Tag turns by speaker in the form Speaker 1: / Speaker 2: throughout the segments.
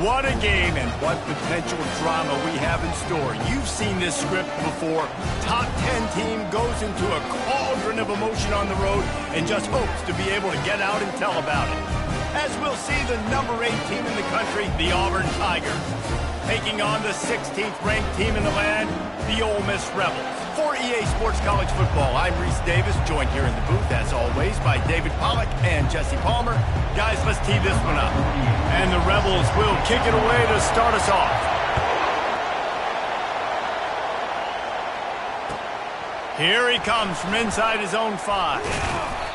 Speaker 1: What a game and what potential drama we have in store. You've seen this script before. Top 10 team goes into a cauldron of emotion on the road and just hopes to be able to get out and tell about it. As we'll see the number 8 team in the country, the Auburn Tigers, taking on the 16th ranked team in the land, the Ole Miss Rebels. For EA Sports College Football, I'm Reese Davis, joined here in the booth, as always, by David Pollack and Jesse Palmer. Guys, let's tee this one up. And the Rebels will kick it away to start us off. Here he comes from inside his own 5.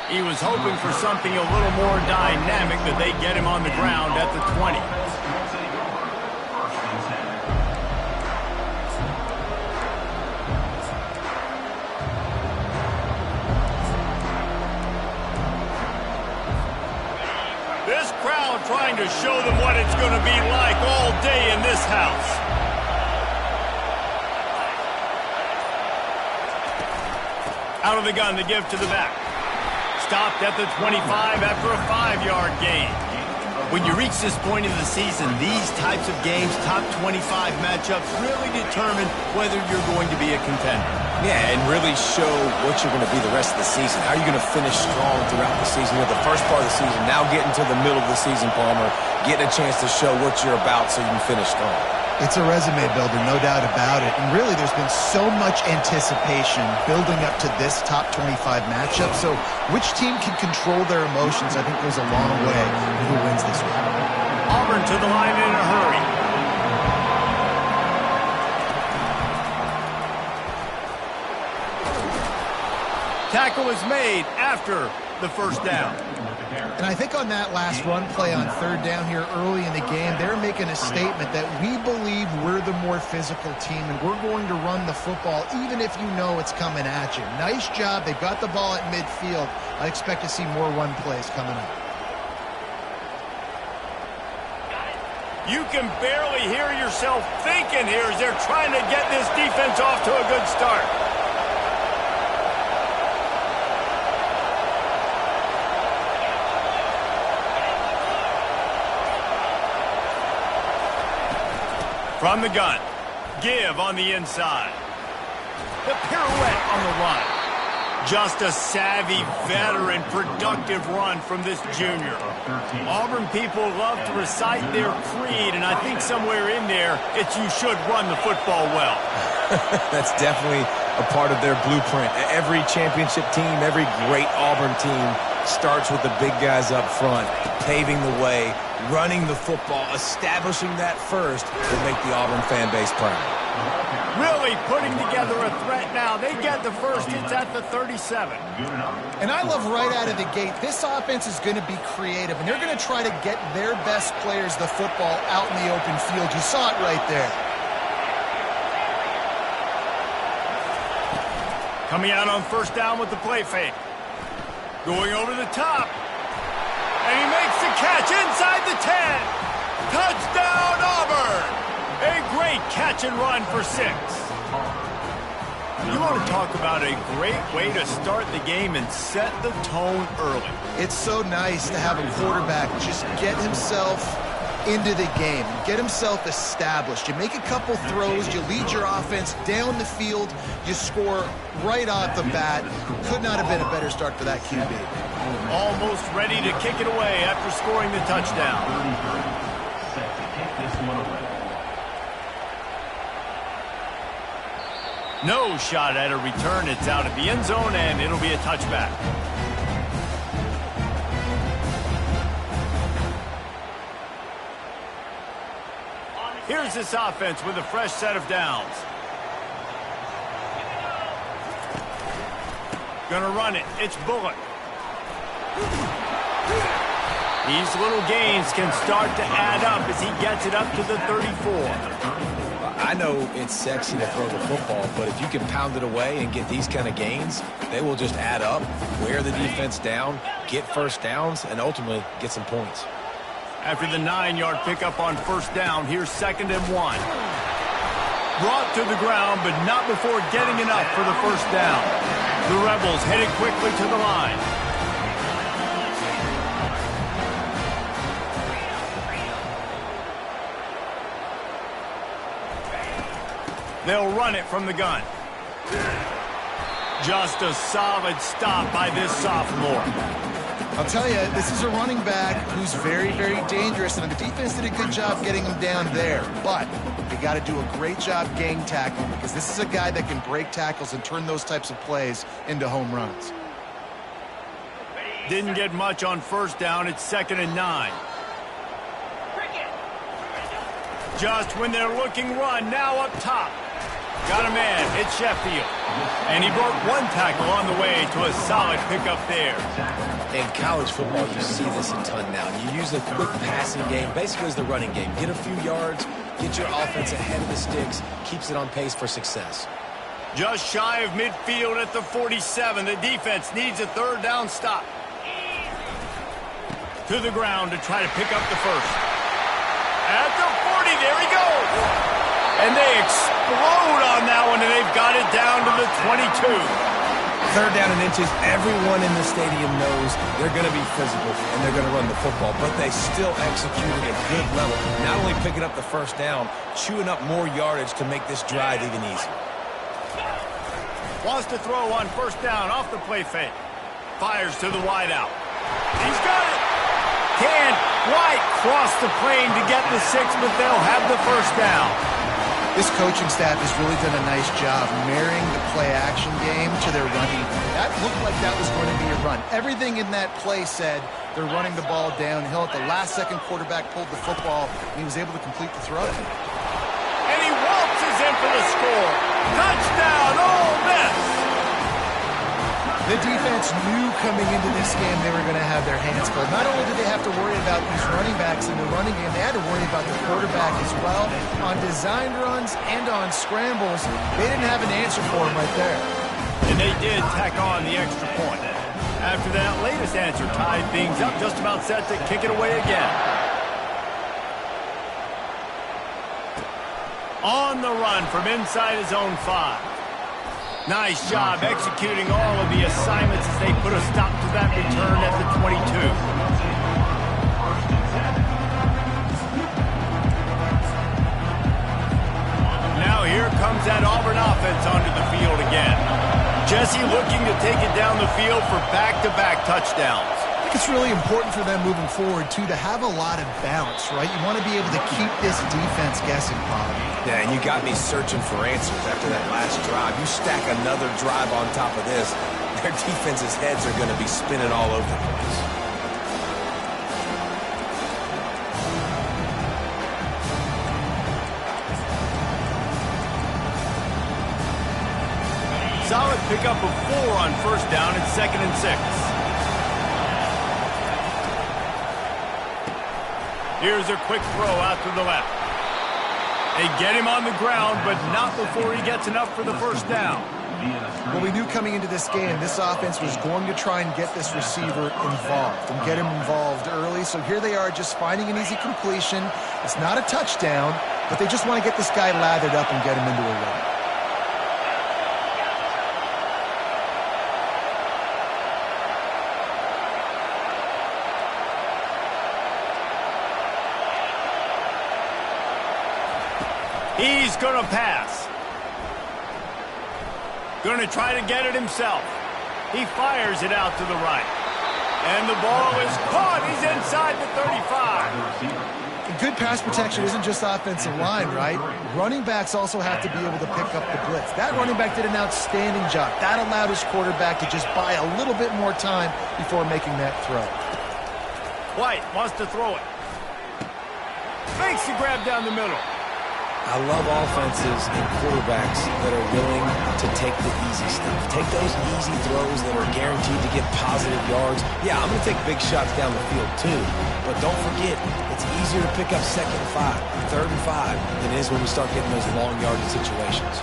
Speaker 1: He was hoping for something a little more dynamic, but they get him on the ground at the 20. This crowd trying to show them what it's going to be like all day in this house. Out of the gun, the give to the back. Stopped at the 25 after a 5-yard gain. When you reach this point in the season, these types of games, top 25 matchups, really determine whether you're going to be a contender.
Speaker 2: Yeah, and really show what you're going to be the rest of the season. How are you going to finish strong throughout the season? You know, the first part of the season, now getting to the middle of the season, Palmer, getting a chance to show what you're about so you can finish strong.
Speaker 3: It's a resume builder, no doubt about it. And really, there's been so much anticipation building up to this top 25 matchup. So which team can control their emotions, I think, goes a long way in who wins this one.
Speaker 1: Auburn to the line in a hurry. Tackle is made after the first down.
Speaker 3: And I think on that last run play on 3rd down here early in the game, they're making a statement that we believe we're the more physical team and we're going to run the football even if you know it's coming at you. Nice job. They've got the ball at midfield. I expect to see more run plays coming up.
Speaker 1: You can barely hear yourself thinking here as they're trying to get this defense off to a good start. From the gun, give on the inside. The pirouette on the run. Just a savvy, veteran, productive run from this junior. Auburn people love to recite their creed, and I think somewhere in there, it's you should run the football well.
Speaker 2: That's definitely a part of their blueprint. Every championship team, every great Auburn team starts with the big guys up front, paving the way, running the football, establishing that first will make the Auburn fan base proud.
Speaker 1: Really putting together a threat now. They get the first. It's at the 37.
Speaker 3: And I love right out of the gate, this offense is going to be creative, and they're going to try to get their best players the football out in the open field. You saw it right there.
Speaker 1: Coming out on 1st down with the play fake. Going over the top. And he makes the catch inside the 10. Touchdown, Auburn! A great catch and run for 6. You want to talk about a great way to start the game and set the tone early.
Speaker 3: It's so nice to have a quarterback just get himself into the game, get himself established. You make a couple throws, you lead your offense down the field, you score right off the bat. Could not have been a better start for that QB.
Speaker 1: Almost ready to kick it away after scoring the touchdown. No shot at a return. It's out of the end zone, and it'll be a touchback. Here's this offense with a fresh set of downs. Gonna run it. It's Bullock. These little gains can start to add up as he gets it up to the 34.
Speaker 2: I know it's sexy to throw the football, but if you can pound it away and get these kind of gains, they will just add up, wear the defense down, get first downs, and ultimately get some points.
Speaker 1: After the 9-yard pickup on 1st down, here's 2nd and 1. Brought to the ground, but not before getting enough for the 1st down. The Rebels headed quickly to the line. They'll run it from the gun. Just a solid stop by this sophomore.
Speaker 3: I'll tell you, this is a running back who's very, very dangerous, and the defense did a good job getting him down there. But they got to do a great job gang tackling, because this is a guy that can break tackles and turn those types of plays into home runs.
Speaker 1: Didn't get much on first down. It's 2nd and 9. Just when they're looking run, now up top. Got a man, it's Sheffield. And he broke one tackle on the way to a solid pickup there.
Speaker 2: In college football, you see this a ton now. You use a quick passing game, basically as the running game. Get a few yards, get your offense ahead of the sticks, keeps it on pace for success.
Speaker 1: Just shy of midfield at the 47. The defense needs a 3rd down stop. To the ground to try to pick up the first. At the 40, there he goes. And they explode on that one, and they've got it down to the 22.
Speaker 2: 3rd down and inches. Everyone in the stadium knows they're going to be physical and they're going to run the football, but they still executed at a good level. Not only picking up the first down, chewing up more yardage to make this drive even easier.
Speaker 1: Wants to throw on 1st down off the play fake. Fires to the wideout. He's got it. Can White cross the plane to get the 6, but they'll have the 1st down.
Speaker 3: This coaching staff has really done a nice job marrying the play-action game to their running. That looked like that was going to be a run. Everything in that play said they're running the ball downhill. At the last second, quarterback pulled the football, and he was able to complete the throw.
Speaker 1: And he waltzes in for the score. Touchdown, Ole Miss!
Speaker 3: The defense knew coming into this game they were going to have their hands full. Not only did they have to worry about these running backs in the running game, they had to worry about the quarterback as well. On designed runs and on scrambles, they didn't have an answer for him right there.
Speaker 1: And they did tack on the extra point. After that latest answer tied things up, just about set to kick it away again. On the run from inside his own 5. Nice job executing all of the assignments as they put a stop to that return at the 22. Now here comes that Auburn offense onto the field again. Jesse looking to take it down the field for back-to-back touchdowns.
Speaker 3: I think it's really important for them moving forward, too, to have a lot of balance, right? You want to be able to keep this defense guessing, Bob.
Speaker 2: Yeah, and you got me searching for answers after that last drive. You stack another drive on top of this, their defense's heads are going to be spinning all over the place.
Speaker 1: Solid pickup of 4 on 1st down and 2nd and 6. Here's a quick throw out to the left. They get him on the ground, but not before he gets enough for the 1st down.
Speaker 3: Well, we knew coming into this game, this offense was going to try and get this receiver involved and get him involved early. So here they are just finding an easy completion. It's not a touchdown, but they just want to get this guy lathered up and get him into a run.
Speaker 1: He's going to pass. Going to try to get it himself. He fires it out to the right. And the ball is caught. He's inside the 35.
Speaker 3: Good pass protection isn't just offensive line, right? Running backs also have to be able to pick up the blitz. That running back did an outstanding job. That allowed his quarterback to just buy a little bit more time before making that throw.
Speaker 1: White wants to throw it. Makes the grab down the middle.
Speaker 2: I love offenses and quarterbacks that are willing to take the easy stuff. Take those easy throws that are guaranteed to get positive yards. Yeah, I'm going to take big shots down the field too. But don't forget, it's easier to pick up 2nd and 5, 3rd and 5 than it is when we start getting those long yardage situations.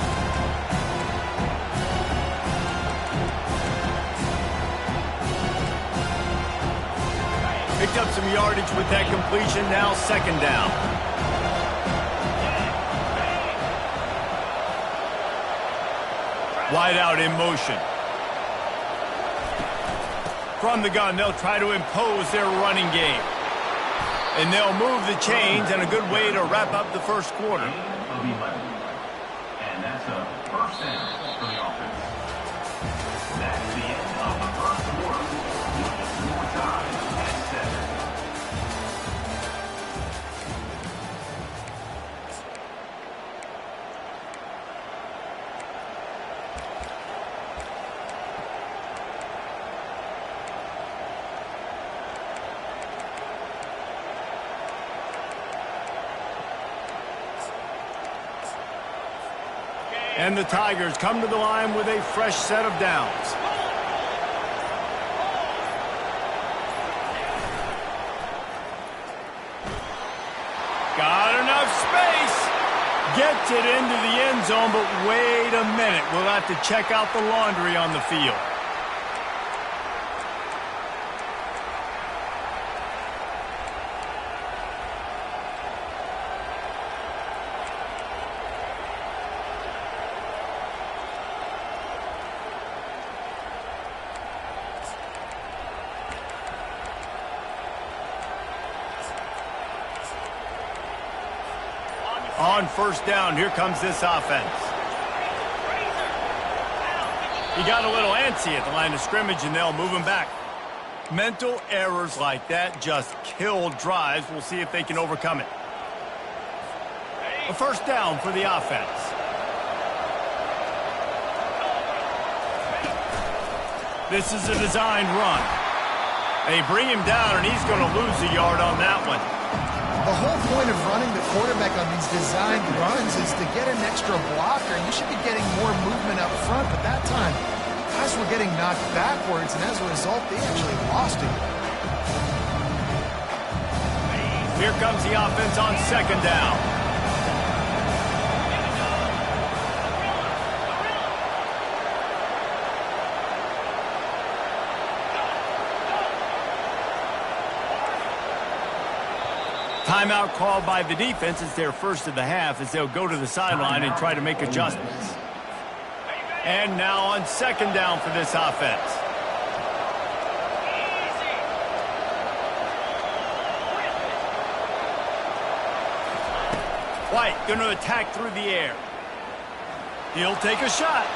Speaker 1: Picked up some yardage with that completion. Now 2nd down. Wide out in motion. From the gun, they'll try to impose their running game. And they'll move the chains, and a good way to wrap up the 1st quarter.
Speaker 4: And that's a first down for the offense. That's the end of the first quarter. More time at 7.
Speaker 1: And the Tigers come to the line with a fresh set of downs. Got enough space. Gets it into the end zone, but wait a minute. We'll have to check out the laundry on the field. On first down, here comes this offense. He got a little antsy at the line of scrimmage, and they'll move him back. Mental errors like that just kill drives. We'll see if they can overcome it. A first down for the offense. This is a designed run. They bring him down, and he's going to lose a yard on that one.
Speaker 3: The whole point of running the quarterback on these designed runs is to get an extra blocker. You should be getting more movement up front, but that time, guys were getting knocked backwards, and as a result, they actually lost it.
Speaker 1: Here comes the offense on second down. Timeout called by the defense. It's their first of the half as they'll go to the sideline and try to make adjustments. And now on second down for this offense. White going to attack through the air. He'll take a shot.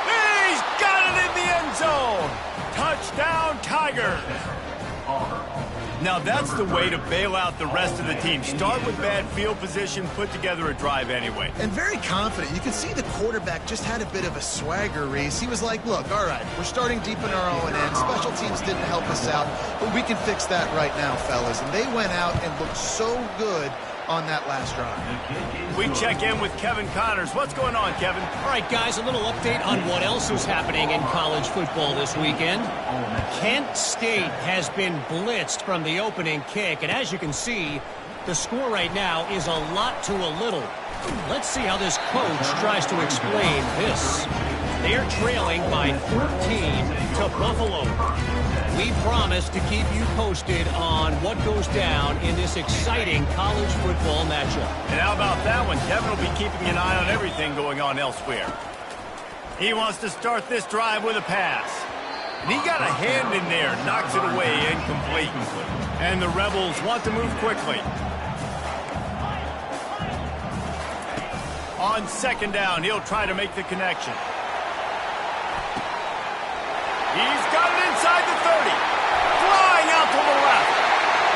Speaker 1: He's got it in the end zone. Touchdown, Tigers. Now that's the way to bail out the rest of the team. Start with bad field position, put together a drive anyway.
Speaker 3: And very confident. You can see the quarterback just had a bit of a swagger, Reese. He was like, look, all right, we're starting deep in our own end. Special teams didn't help us out, but we can fix that right now, fellas. And they went out and looked so good on that last drive.
Speaker 1: We check in with Kevin Connors. What's going on, Kevin?
Speaker 5: All right, guys, a little update on what else is happening in college football this weekend. Kent State has been blitzed from the opening kick, and as you can see, the score right now is a lot to a little. Let's see how this coach tries to explain this. They are trailing by 13 to Buffalo. We promise to keep you posted on what goes down in this exciting college football matchup.
Speaker 1: And how about that one? Kevin will be keeping an eye on everything going on elsewhere. He wants to start this drive with a pass. And he got a hand in there, knocks it away, incomplete. And the Rebels want to move quickly. On second down, he'll try to make the connection. He's got it inside the 30. Flying out to the left.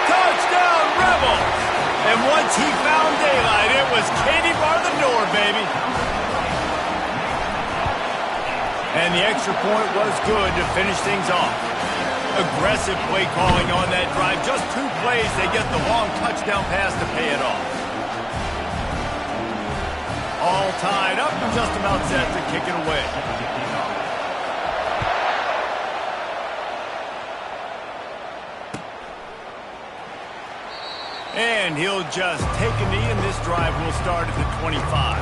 Speaker 1: Touchdown, Rebels. And once he found daylight, it was Katie bar the door, baby. And the extra point was good to finish things off. Aggressive play calling on that drive. Just 2 plays, they get the long touchdown pass to pay it off. All tied up and just about set to kick it away. And he'll just take a knee, and this drive will start at the 25.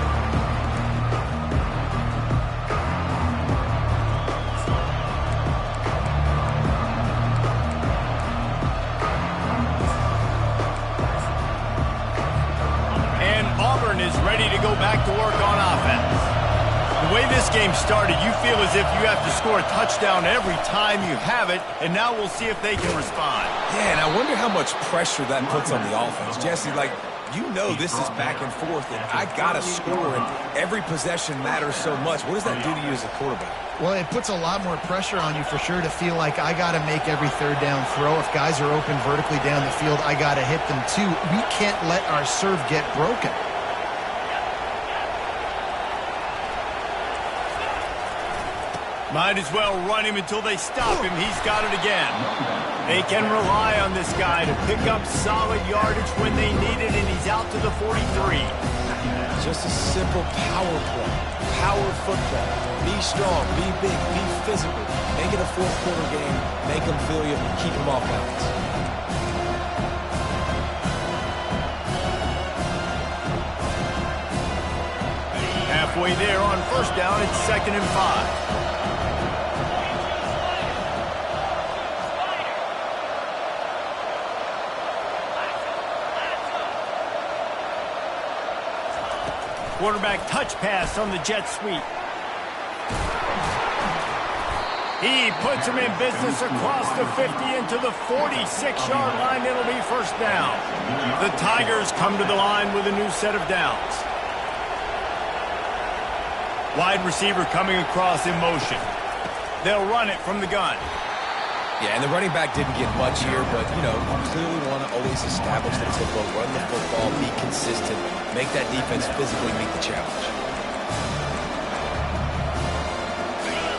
Speaker 1: And Auburn is ready to go back to work on offense. The way this game started, you feel as if you have to score a touchdown every time you have it, and now we'll see if they can respond.
Speaker 2: Yeah, and I wonder how much pressure that puts on the offense. Jesse, like, You know this is back and forth, and I got to score, and every possession matters so much. What does that do to you as a quarterback?
Speaker 3: Well, it puts a lot more pressure on you for sure to feel like I got to make every third down throw. If guys are open vertically down the field, I got to hit them too. We can't let our serve get broken.
Speaker 1: Might as well run him until they stop him. He's got it again. They can rely on this guy to pick up solid yardage when they need it, and he's out to the 43.
Speaker 2: Just a simple power play. Power football. Be strong, be big, be physical. Make it a fourth-quarter game. Make them feel you. Keep them off balance.
Speaker 1: Halfway there on first down, it's 2nd and 5. Quarterback touch pass on the jet sweep. He puts him in business across the 50 into the 46-yard line. It'll be first down. The Tigers come to the line with a new set of downs. Wide receiver coming across in motion. They'll run it from the gun.
Speaker 2: Yeah, and the running back didn't get much here, but, you know, you clearly want to always establish the tempo, run the football, be consistent, make that defense physically meet the challenge.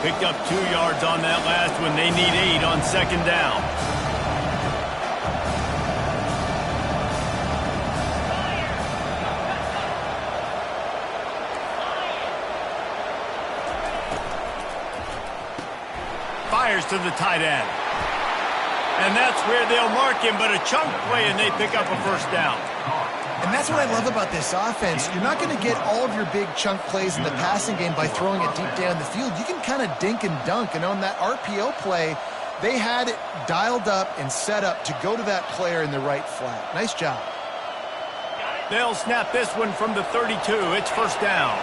Speaker 1: Picked up 2 yards on that last one. They need 8 on 2nd down. Fires to the tight end. And that's where they'll mark him, but a chunk play, and they pick up a first down.
Speaker 3: And that's what I love about this offense. You're not going to get all of your big chunk plays in the passing game by throwing it deep down the field. You can kind of dink and dunk, and on that RPO play, they had it dialed up and set up to go to that player in the right flat. Nice job.
Speaker 1: They'll snap this one from the 32. It's first down.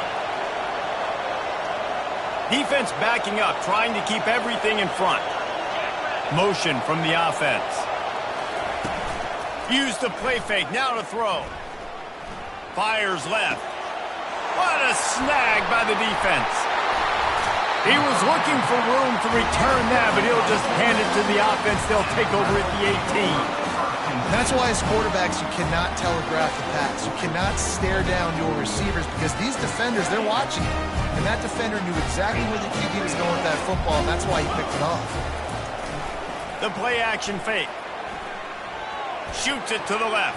Speaker 1: Defense backing up, trying to keep everything in front. Motion from the offense. Use the play fake, now to throw. Fires left. What a snag by the defense. He was looking for room to return that, but he'll just hand it to the offense. They'll take over at the 18.
Speaker 3: That's why as quarterbacks, you cannot telegraph the pass. You cannot stare down your receivers because these defenders, they're watching you. And that defender knew exactly where the QB was going with that football, and that's why he picked it off.
Speaker 1: The play-action fake. Shoots it to the left.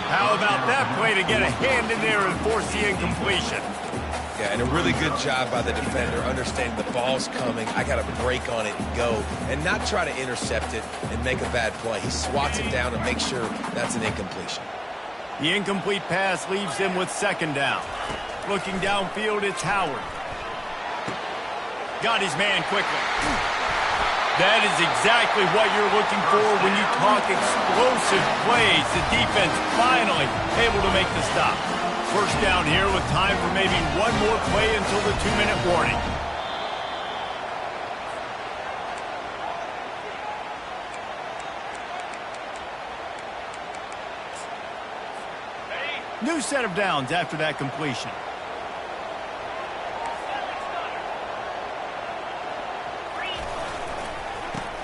Speaker 1: How about that play to get a hand in there and force the incompletion?
Speaker 2: Yeah, and a really good job by the defender, understanding the ball's coming. I got to break on it and go, and not try to intercept it and make a bad play. He swats it down and makes sure that's an incompletion.
Speaker 1: The incomplete pass leaves him with 2nd down. Looking downfield, it's Howard. Got his man quickly. That is exactly what you're looking for when you talk explosive plays. The defense finally able to make the stop. First down here with time for maybe one more play until the 2-minute warning. New set of downs after that completion.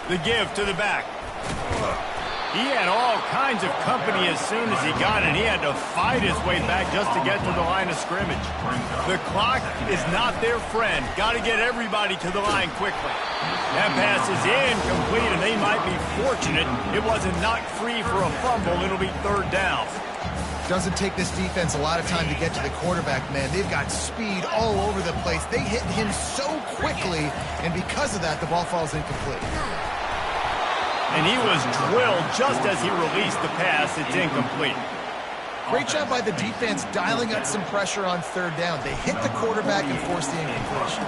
Speaker 1: The give to the back. He had all kinds of company as soon as he got it. He had to fight his way back just to get to the line of scrimmage. The clock is not their friend. Got to get everybody to the line quickly. That pass is incomplete, and they might be fortunate it wasn't knocked free for a fumble. It'll be 3rd down.
Speaker 3: Doesn't take this defense a lot of time to get to the quarterback, man. They've got speed all over the place. They hit him so quickly, and because of that, the ball falls incomplete.
Speaker 1: And he was drilled just as he released the pass. It's incomplete.
Speaker 3: Great job by the defense dialing up some pressure on 3rd down. They hit the quarterback and forced the incompletion.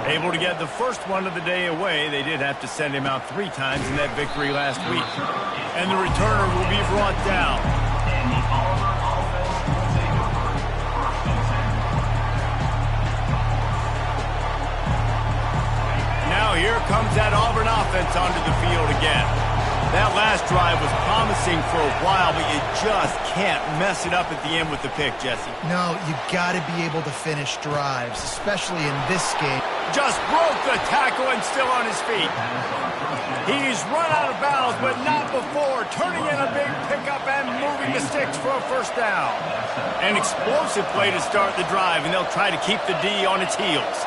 Speaker 1: Able to get the first one of the day away. They did have to send him out 3 times in that victory last week. And the returner will be brought down. Now here comes that Auburn offense onto the field again. That last drive was promising for a while, but you just can't mess it up at the end with the pick, Jesse.
Speaker 3: No, you got to be able to finish drives, especially in this game.
Speaker 1: Just broke the tackle and still on his feet. He's run out of bounds, but not before turning in a big pickup and moving the sticks for a first down. An explosive play to start the drive, and they'll try to keep the D on its heels.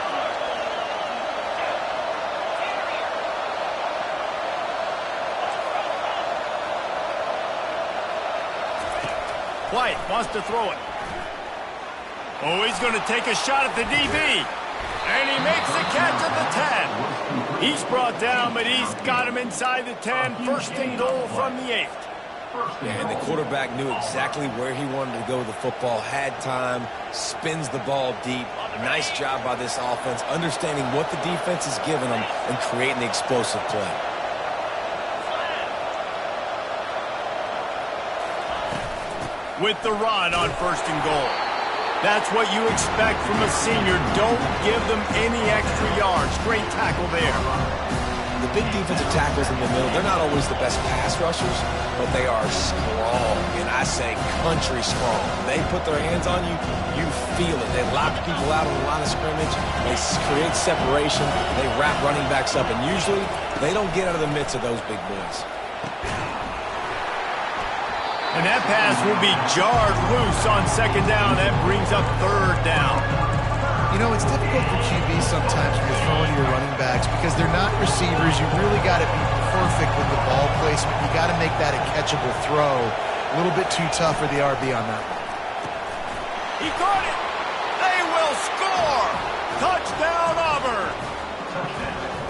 Speaker 1: White wants to throw it. Oh, he's going to take a shot at the DB. And he makes the catch at the 10. He's brought down, but he's got him inside the 10. First and goal from the 8.
Speaker 2: Yeah, and the quarterback knew exactly where he wanted to go with the football, had time, spins the ball deep. Nice job by this offense, understanding what the defense is giving them and creating the explosive play.
Speaker 1: With the run on first and goal. That's what you expect from a senior. Don't give them any extra yards. Great tackle there.
Speaker 2: The big defensive tackles in the middle, they're not always the best pass rushers, but they are strong, and I say country strong. They put their hands on you, you feel it. They lock people out on the line of scrimmage. They create separation. They wrap running backs up, and usually they don't get out of the midst of those big boys.
Speaker 1: And that pass will be jarred loose on second down. That brings up third down.
Speaker 3: You know, it's difficult for QBs sometimes when you're throwing to your running backs because they're not receivers. You really got to be perfect with the ball placement. You got to make that a catchable throw. A little bit too tough for the RB on that one.
Speaker 1: He caught it. They will score. Touchdown, Auburn.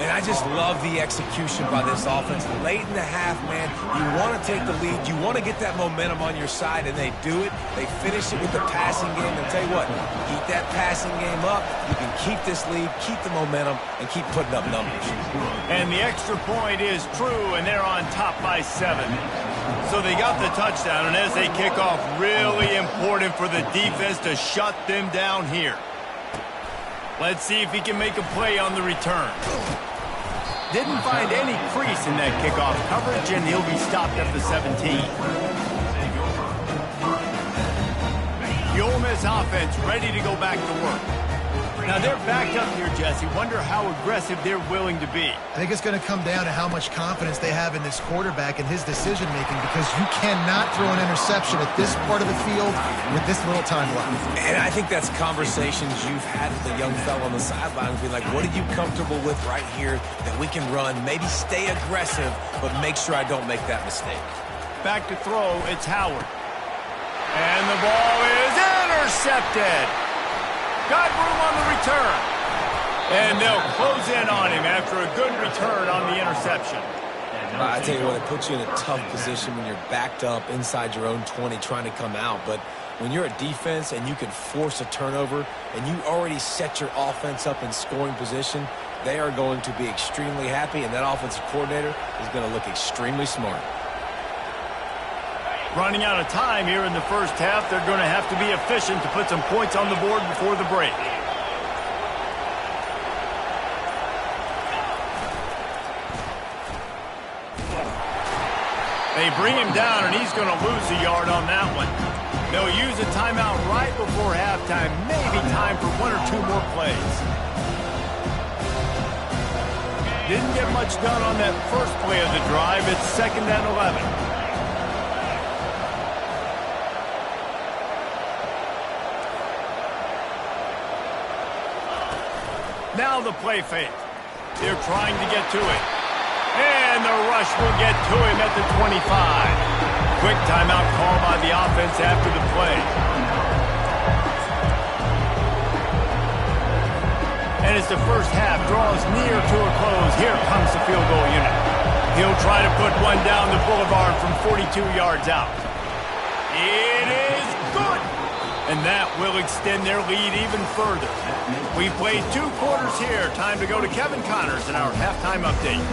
Speaker 2: And I just love the execution by this offense. Late in the half, man, you want to take the lead. You want to get that momentum on your side, and they do it. They finish it with the passing game. And I'll tell you what, keep that passing game up. You can keep this lead, keep the momentum, and keep putting up numbers.
Speaker 1: And the extra point is true, and they're on top by 7. So they got the touchdown, and as they kick off, really important for the defense to shut them down here. Let's see if he can make a play on the return. Didn't find any crease in that kickoff coverage, and he'll be stopped at the 17. The Ole Miss offense ready to go back to work. Now they're backed up here, Jesse. Wonder how aggressive they're willing to be.
Speaker 3: I think it's going to come down to how much confidence they have in this quarterback and his decision-making because you cannot throw an interception at this part of the field with this little time left.
Speaker 2: And I think that's conversations you've had with the young fellow on the sidelines, being like, what are you comfortable with right here that we can run? Maybe stay aggressive, but make sure I don't make that mistake.
Speaker 1: Back to throw, it's Howard. And the ball is intercepted. Got room on the return. And they'll close in on him after a good return on the interception.
Speaker 2: I tell you what, it puts you in a tough position when you're backed up inside your own 20 trying to come out. But when you're a defense and you can force a turnover and you already set your offense up in scoring position, they are going to be extremely happy, and that offensive coordinator is going to look extremely smart.
Speaker 1: Running out of time here in the first half. They're going to have to be efficient to put some points on the board before the break. They bring him down, and he's going to lose a yard on that one. They'll use a timeout right before halftime. Maybe time for 1 or 2 more plays. Didn't get much done on that first play of the drive. It's 2nd and 11. Now the play fake. They're trying to get to it. And the rush will get to him at the 25. Quick timeout call by the offense after the play. And as the first half draws near to a close, here comes the field goal unit. He'll try to put one down the boulevard from 42 yards out. It is good. And that will extend their lead even further. We played 2 quarters here. Time to go to Kevin Connors in our halftime update.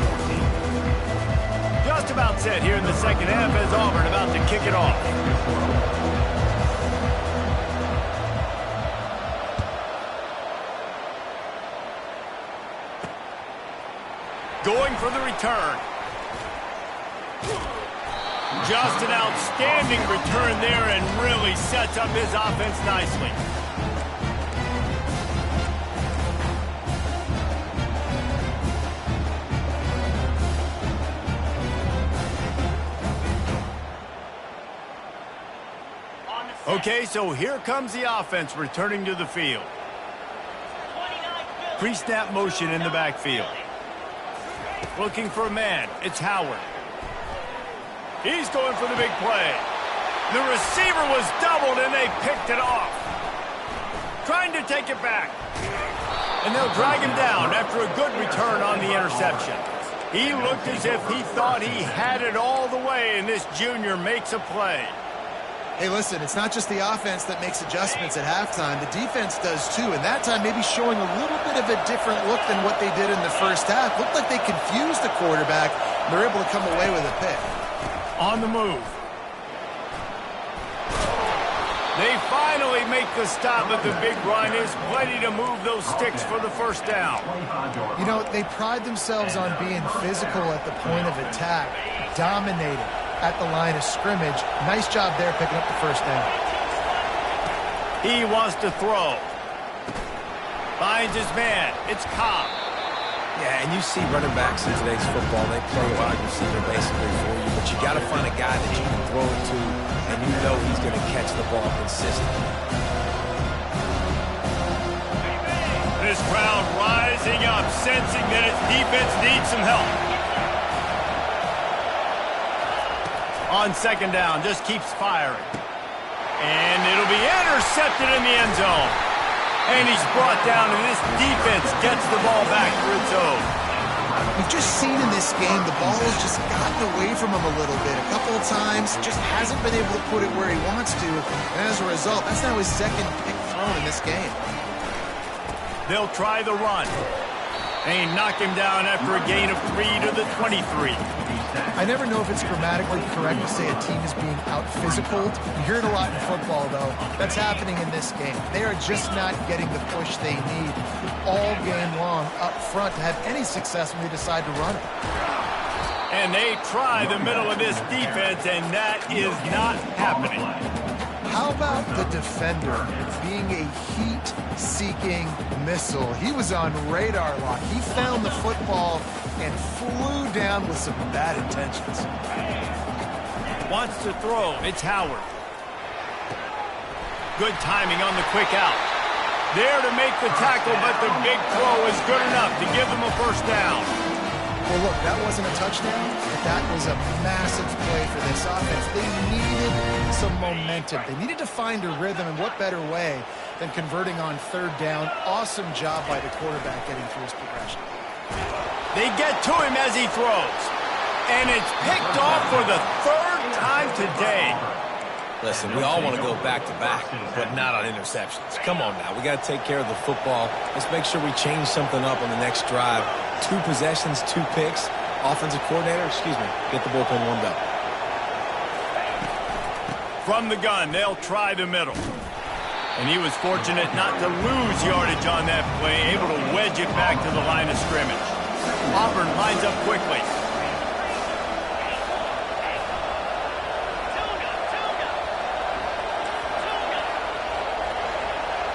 Speaker 1: Just about set here in the second half as Auburn about to kick it off. Going for the return. Just an outstanding return there and really sets up his offense nicely. Okay, so here comes the offense returning to the field. Pre-snap motion in the backfield. Looking for a man. It's Howard. He's going for the big play. The receiver was doubled, and they picked it off. Trying to take it back. And they'll drag him down after a good return on the interception. He looked as if he thought he had it all the way, and this junior makes a play.
Speaker 3: Hey, listen, it's not just the offense that makes adjustments at halftime. The defense does too, and that time maybe showing a little bit of a different look than what they did in the first half. Looked like they confused the quarterback, and they're able to come away with a pick.
Speaker 1: On the move. They finally make the stop, but the big run is plenty to move those sticks for the first down.
Speaker 3: You know, they pride themselves on being physical at the point of attack, dominating at the line of scrimmage. Nice job there picking up the first down.
Speaker 1: He wants to throw. Finds his man. It's Cobb.
Speaker 2: Yeah, and you see running backs in today's football, they play wide receiver basically for you, but you got to find a guy that you can throw it to, and you know he's going to catch the ball consistently.
Speaker 1: This crowd rising up, sensing that its defense needs some help. On second down, just keeps firing. And it'll be intercepted in the end zone. And he's brought down, and this defense gets the ball back for its own.
Speaker 3: We've just seen in this game the ball has just gotten away from him a little bit. A couple of times, just hasn't been able to put it where he wants to. And as a result, that's now his second pick thrown in this game.
Speaker 1: They'll try the run. They knock him down after a gain of 3 to the 23.
Speaker 3: I never know if it's grammatically correct to say a team is being out-physicaled. You hear it a lot in football, though. That's happening in this game. They are just not getting the push they need all game long up front to have any success when they decide to run it.
Speaker 1: And they try the middle of this defense, and that is not happening.
Speaker 3: How about the defender being a heat-seeking missile? He was on radar lock. He found the football and flew down with some bad intentions.
Speaker 1: Wants to throw. It's Howard. Good timing on the quick out. There to make the tackle, but the big throw is good enough to give them a first down.
Speaker 3: Well, look, that wasn't a touchdown, but that was a massive play for this offense. They needed some momentum. They needed to find a rhythm, and what better way than converting on third down. Awesome job by the quarterback getting through his progression.
Speaker 1: They get to him as he throws. And it's picked off for the third time today.
Speaker 2: Listen, we all want to go back-to-back, but not on interceptions. Come on now. We got to take care of the football. Let's make sure we change something up on the next drive. 2 possessions, 2 picks. Offensive coordinator, get the bullpen warmed up.
Speaker 1: From the gun, they'll try the middle. And he was fortunate not to lose yardage on that play, able to wedge it back to the line of scrimmage. Auburn lines up quickly.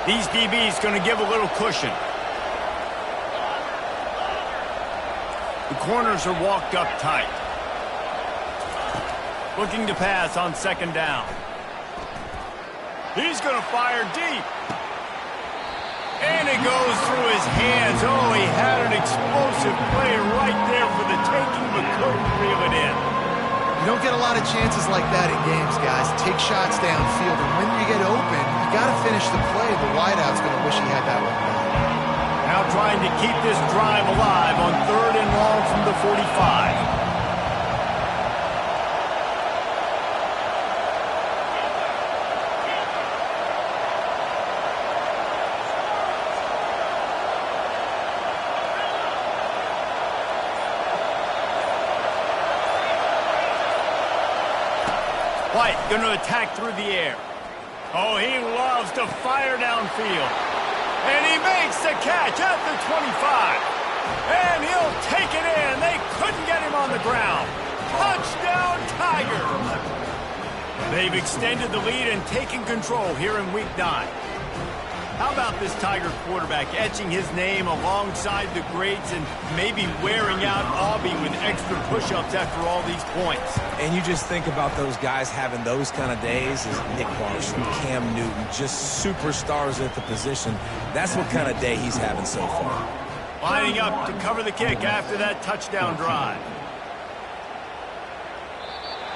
Speaker 1: These DBs going to give a little cushion. The corners are walked up tight. Looking to pass on second down. He's going to fire deep. And it goes through his hands. Oh, he had an explosive play right there for the taking, but couldn't reel it in.
Speaker 3: You don't get a lot of chances like that in games, guys. Take shots downfield, and when you get open, you got to finish the play. The wideout's going to wish he had that one back.
Speaker 1: Now trying to keep this drive alive on third and long from the 45. White going to attack through the air. Oh, he loves to fire downfield. And he makes the catch at the 25. And he'll take it in. They couldn't get him on the ground. Touchdown, Tigers! They've extended the lead and taken control here in Week 9. How about this Tiger quarterback etching his name alongside the greats and maybe wearing out Aubie with extra push-ups after all these points?
Speaker 2: And you just think about those guys having those kind of days as Nick Marshall, Cam Newton, just superstars at the position. That's what kind of day he's having so far.
Speaker 1: Lining up to cover the kick after that touchdown drive.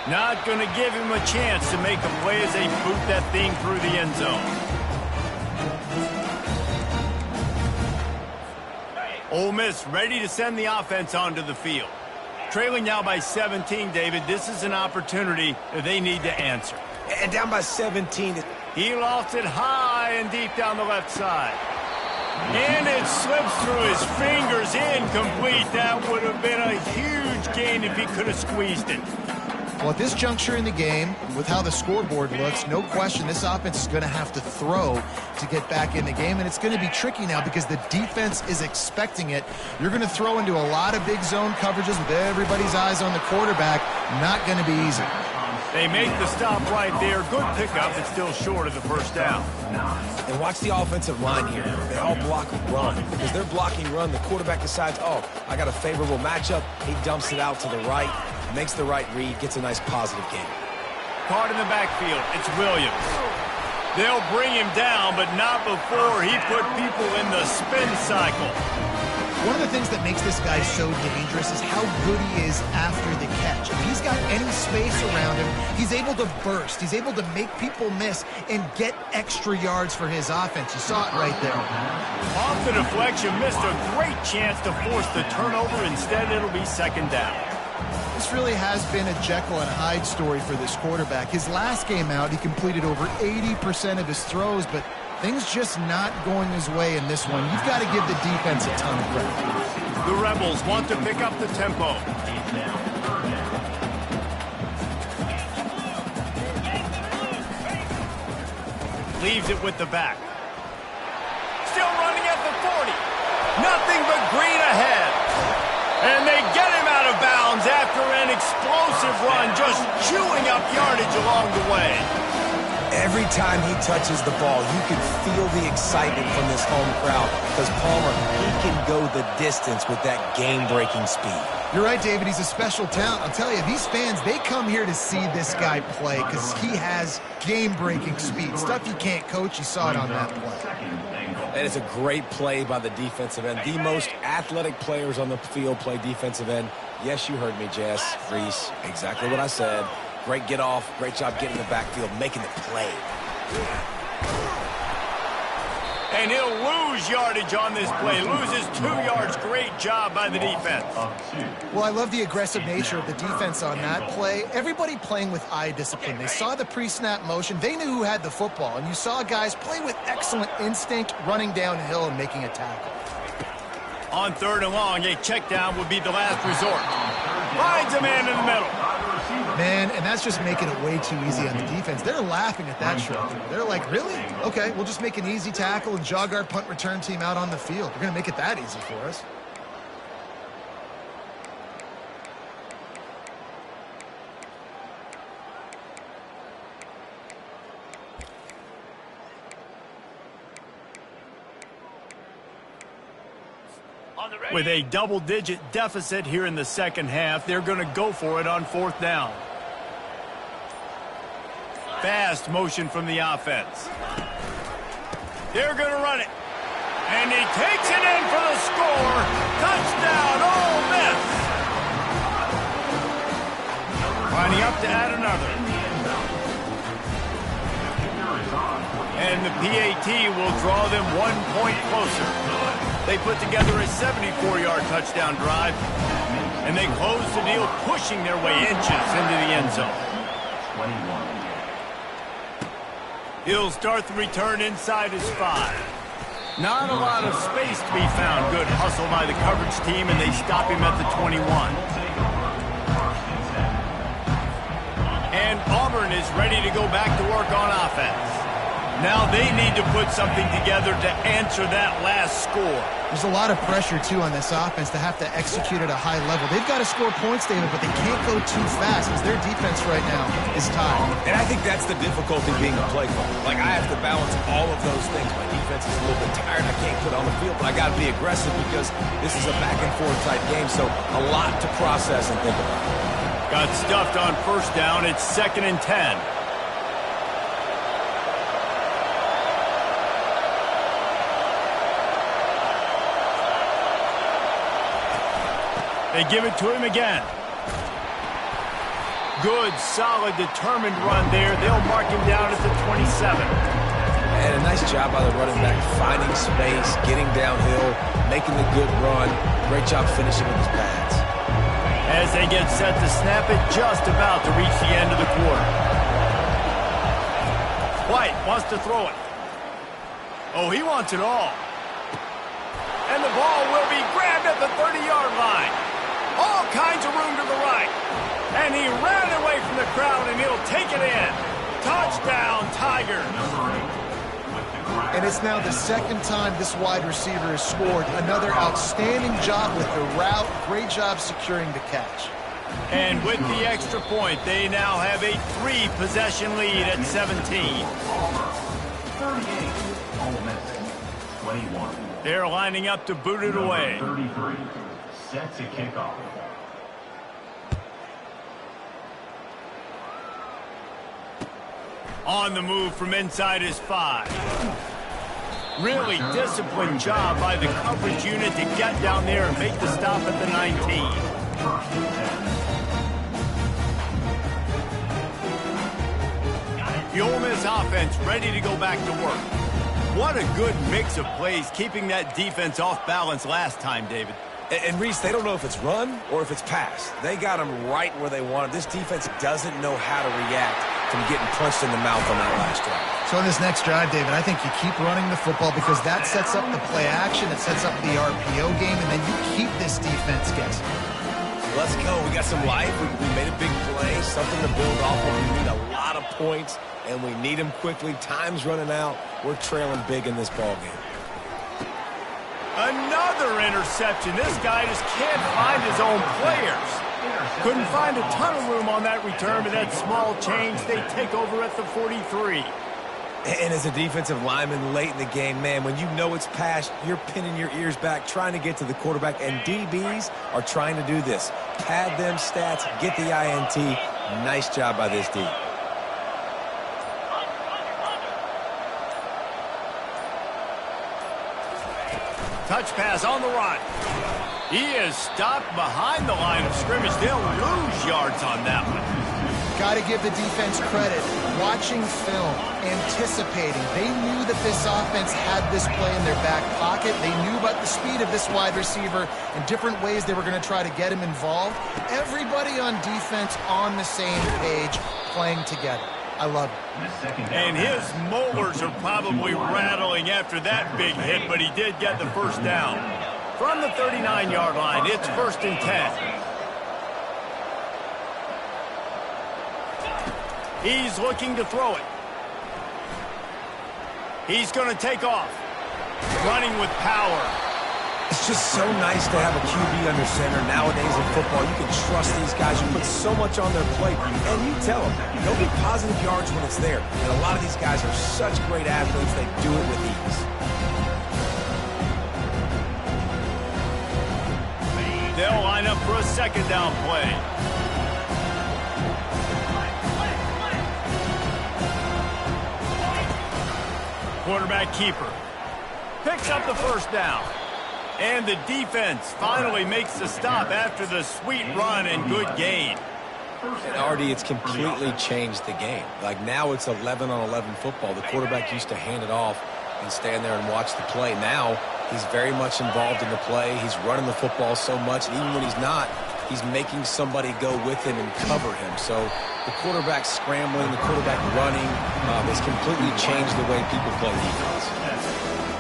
Speaker 1: Not going to give him a chance to make a play as they boot that thing through the end zone. Ole Miss ready to send the offense onto the field. Trailing now by 17, David. This is an opportunity that they need to answer.
Speaker 2: And down by 17.
Speaker 1: He lost it high and deep down the left side. And it slips through his fingers, incomplete. That would have been a huge gain if he could have squeezed it.
Speaker 3: Well, at this juncture in the game, with how the scoreboard looks, no question this offense is going to have to throw to get back in the game, and it's going to be tricky now because the defense is expecting it. You're going to throw into a lot of big zone coverages with everybody's eyes on the quarterback. Not going to be easy.
Speaker 1: They make the stop right there. Good pickup, but still short of the first down.
Speaker 2: And watch the offensive line here. They all block run. Because they're blocking run, the quarterback decides, oh, I got a favorable matchup. He dumps it out to the right, makes the right read, gets a nice positive gain.
Speaker 1: Caught in the backfield. It's Williams. They'll bring him down, but not before he put people in the spin cycle.
Speaker 3: One of the things that makes this guy so dangerous is how good he is after the catch. If he's got any space around him, he's able to burst. He's able to make people miss and get extra yards for his offense. You saw it right there.
Speaker 1: Off the deflection, missed a great chance to force the turnover. Instead, it'll be second down.
Speaker 3: This really has been a Jekyll and Hyde story for this quarterback. His last game out, he completed over 80% of his throws, but things just not going his way in this one. You've got to give the defense a ton of credit.
Speaker 1: The Rebels want to pick up the tempo. Leaves it with the back. Still running at the 40. Nothing but green ahead. And they get him out of bounds after an explosive run, just chewing up yardage along the way.
Speaker 2: Every time he touches the ball, you can feel the excitement from this home crowd because Palmer, he can go the distance with that game-breaking speed.
Speaker 3: You're right, David. He's a special talent. I'll tell you, these fans, they come here to see this guy play because he has game-breaking speed. Stuff you can't coach. You saw it on that play.
Speaker 2: And it's a great play by the defensive end. The most athletic players on the field play defensive end. Yes, you heard me, Jess, Reese. Exactly what I said. Great get off. Great job getting in the backfield, making the play.
Speaker 1: And he'll lose yardage on this play. Loses 2 yards. Great job by the defense.
Speaker 3: Well, I love the aggressive nature of the defense on that play. Everybody playing with eye discipline. They saw the pre-snap motion. They knew who had the football. And you saw guys play with excellent instinct, running downhill and making a tackle.
Speaker 1: On 3rd and long, a check down would be the last resort. Finds a man in the middle.
Speaker 3: Man, and that's just making it way too easy on the defense. They're laughing at that shot. They're like, really? Okay, we'll just make an easy tackle and jog our punt return team out on the field. We're going to make it that easy for us.
Speaker 1: With a double-digit deficit here in the second half, they're going to go for it on 4th down. Fast motion from the offense. They're going to run it. And he takes it in for the score. Touchdown, Ole Miss. Lining up to add another. And the PAT will draw them 1 point closer. They put together a 74-yard touchdown drive, and they close the deal, pushing their way inches into the end zone. He'll start the return inside his 5. Not a lot of space to be found. Good hustle by the coverage team, and they stop him at the 21. And Auburn is ready to go back to work on offense. Now they need to put something together to answer that last score.
Speaker 3: There's a lot of pressure, too, on this offense to have to execute at a high level. They've got to score points, David, but they can't go too fast because their defense right now is tied.
Speaker 2: And I think that's the difficulty being a play caller. Like, I have to balance all of those things. My defense is a little bit tired. I can't put on the field, but I got to be aggressive because this is a back-and-forth type game, so a lot to process and think about.
Speaker 1: Got stuffed on first down. It's 2nd and 10. They give it to him again. Good, solid, determined run there. They'll mark him down at the 27.
Speaker 2: And a nice job by the running back, finding space, getting downhill, making the good run. Great job finishing with his pads.
Speaker 1: As they get set to snap it, just about to reach the end of the quarter. White wants to throw it. Oh, he wants it all. And the ball will be grabbed at the 30-yard line. All kinds of room to the right. And he ran away from the crowd, and he'll take it in. Touchdown, Tigers.
Speaker 3: And it's now the second time this wide receiver has scored. Another outstanding job with the route. Great job securing the catch.
Speaker 1: And with the extra point, they now have a 3-possession lead at 17.
Speaker 4: 38. Ole Miss 21.
Speaker 1: They're lining up to boot it away.
Speaker 4: 33. Set to kick off.
Speaker 1: On the move from inside his 5. Really disciplined job by the coverage unit to get down there and make the stop at the 19. The Ole Miss offense ready to go back to work. What a good mix of plays, keeping that defense off balance last time, David.
Speaker 2: And Reese, they don't know if it's run or if it's pass. They got them right where they want it. This defense doesn't know how to react from getting punched in the mouth on that last drive.
Speaker 3: So in this next drive, David, I think you keep running the football because that sets up the play action, it sets up the RPO game, and then you keep this defense guessing.
Speaker 2: Let's go. We got some life. We made a big play, something to build off of. We need a lot of points, and we need them quickly. Time's running out. We're trailing big in this ball game.
Speaker 1: Another interception. This guy just can't find his own players. Couldn't find a ton of room on that return, but that small change, they take over at the 43.
Speaker 2: And as a defensive lineman late in the game, man, when you know it's past, you're pinning your ears back, trying to get to the quarterback, and DBs are trying to do this. Pad them stats, get the INT. Nice job by this D.
Speaker 1: Touch pass on the run. He is stopped behind the line of scrimmage. They'll lose yards on that one.
Speaker 3: Got to give the defense credit. Watching film, anticipating. They knew that this offense had this play in their back pocket. They knew about the speed of this wide receiver and different ways they were going to try to get him involved. Everybody on defense on the same page, playing together. I love it.
Speaker 1: And his molars are probably rattling after that big hit, but he did get the first down. From the 39-yard line, it's 1st and 10. He's looking to throw it. He's going to take off. Running with power.
Speaker 2: It's just so nice to have a QB under center. Nowadays in football, you can trust these guys. You put so much on their plate, and you tell them, they'll get positive yards when it's there. And a lot of these guys are such great athletes, they do it with ease.
Speaker 1: They'll line up for a 2nd down play. Quarterback keeper picks up the first down. And the defense finally makes the stop after the sweet run and good gain.
Speaker 2: And Artie, it's completely changed the game. Like now it's 11-on-11 football. The quarterback used to hand it off and stand there and watch the play. Now he's very much involved in the play. He's running the football so much, and even when he's not, he's making somebody go with him and cover him. So the quarterback scrambling, the quarterback running has completely changed the way people play defense.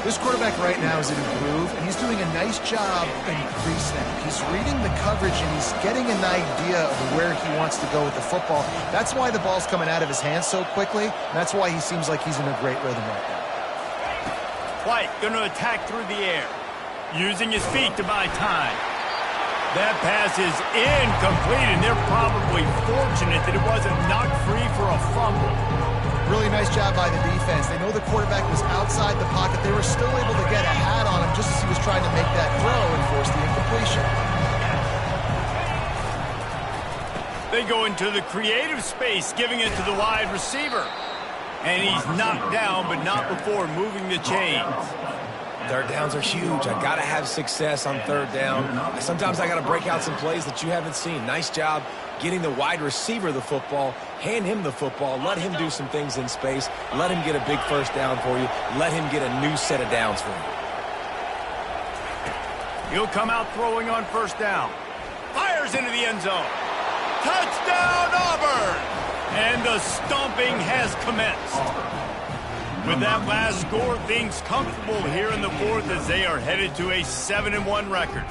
Speaker 3: This quarterback right now is in a groove, and he's doing a nice job in pre-snap. He's reading the coverage, and he's getting an idea of where he wants to go with the football. That's why the ball's coming out of his hands so quickly. That's why he seems like he's in a great rhythm right now.
Speaker 1: White going to attack through the air, using his feet to buy time. That pass is incomplete, and they're probably fortunate that it wasn't knocked free for a fumble.
Speaker 3: Really nice job by the defense. They know the quarterback was outside the pocket. They were still able to get a hat on him just as he was trying to make that throw and force the incompletion.
Speaker 1: They go into the creative space, giving it to the wide receiver. And he's knocked down, but not before moving the chains.
Speaker 2: Third downs are huge. I got to have success on third down. Sometimes I got to break out some plays that you haven't seen. Nice job getting the wide receiver the football. Hand him the football. Let him do some things in space. Let him get a big first down for you. Let him get a new set of downs for you.
Speaker 1: He'll come out throwing on first down. Fires into the end zone. Touchdown, Auburn! And the stomping has commenced. With that last score, things comfortable here in the fourth as they are headed to a 7-1 record.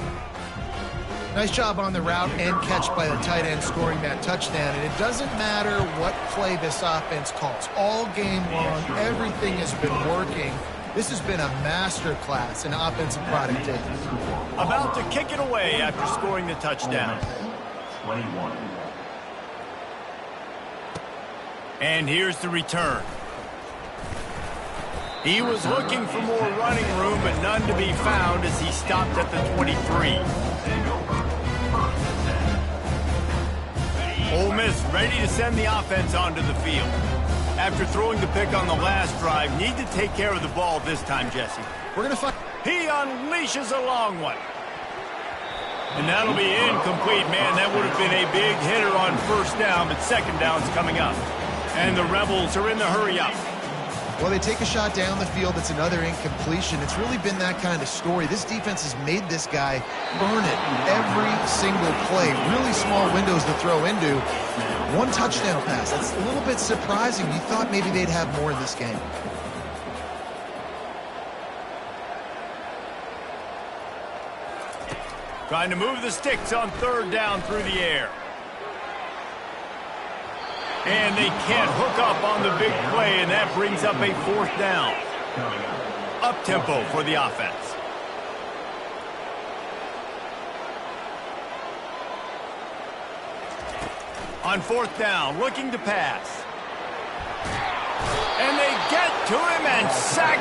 Speaker 3: Nice job on the route and catch by the tight end scoring that touchdown. And it doesn't matter what play this offense calls. All game long, everything has been working. This has been a masterclass in offensive productivity.
Speaker 1: About to kick it away after scoring the touchdown.
Speaker 4: 21.
Speaker 1: And here's the return. He was looking for more running room, but none to be found as he stopped at the 23. Ole Miss ready to send the offense onto the field. After throwing the pick on the last drive, need to take care of the ball this time, Jesse.
Speaker 3: We're going to find...
Speaker 1: He unleashes a long one. And that'll be incomplete. Man, that would have been a big hitter on first down, but second down's coming up. And the Rebels are in the hurry-up.
Speaker 3: Well, they take a shot down the field. It's another incompletion. It's really been that kind of story. This defense has made this guy burn it every single play. Really small windows to throw into. One touchdown pass. That's a little bit surprising. You thought maybe they'd have more in this game.
Speaker 1: Trying to move the sticks on third down through the air. And they can't hook up on the big play, and that brings up a fourth down. Up-tempo for the offense. On fourth down, looking to pass. And they get to him and sack.